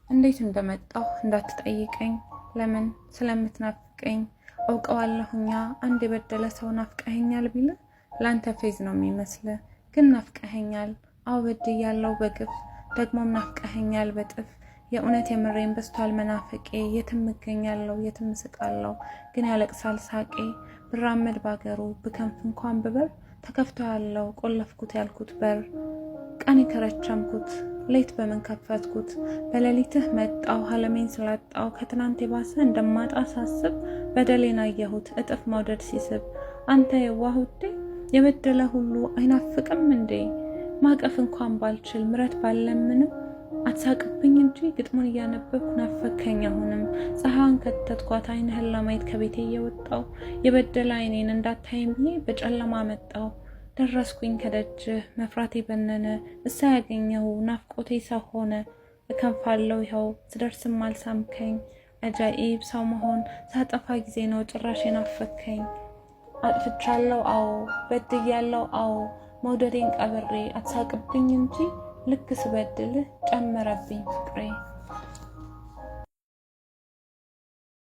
እንዴት እንደመጣሁ እንዳትጠይቀኝ ለምን ስለምትናፍቀኝ አውቀዋለሁኛ። አንድ የበደለ ሰው ናፍቀኸኛል ቢል ላንተ ፌዝ ነው የሚመስል፣ ግን ናፍቀኸኛል። አዎ በድያለሁ በግፍ ደግሞም ናፍቀኸኛል በጥፍ። የእውነት የምሬን በስቷል መናፈቄ። የትም እገኛለሁ የትም እስቃለሁ ግን ያለቅሳል ሳቄ። ብራመድ ባገሩ ብከንፍ እንኳን ብበር ተከፍቶ ያለው ቆለፍኩት ያልኩት በር። ቀን የከረቸምኩት ሌት በምን ከፈትኩት። በሌሊትህ መጣው ዓለሜን ስላጣው ከትናንት የባሰ እንደማጣ ሳስብ በደሌን አየሁት እጥፍ መውደድ ሲስብ። አንተ የዋሁዴ የበደለ ሁሉ አይናፍቅም እንዴ? ማቀፍ እንኳን ባልችል ምረት ባለምንም አትሳቅብኝ እንጂ ግጥሙን እያነበብኩ ናፈከኝ አሁንም። ፀሐይዋን ከተትኳት አይንህን ለማየት ከቤቴ እየወጣው የበደለ አይኔን እንዳታይም ብዬ በጨለማ መጣው። ደረስኩኝ ከደጅህ መፍራቴ በነነ እሳ ያገኘሁ ናፍቆቴ ሰው ሆነ። እከንፋለሁ ይኸው ስደርስም አልሳምከኝ። አጃኢብ ሰው መሆን ሳጠፋ ጊዜ ነው ጭራሽ ናፈከኝ። አጥፍቻለሁ አዎ በድያለሁ አዎ መውደዴን ቀብሬ አትሳቅብኝ እንጂ ልክ ስበድልህ ጨመረብኝ ፍቅሬ።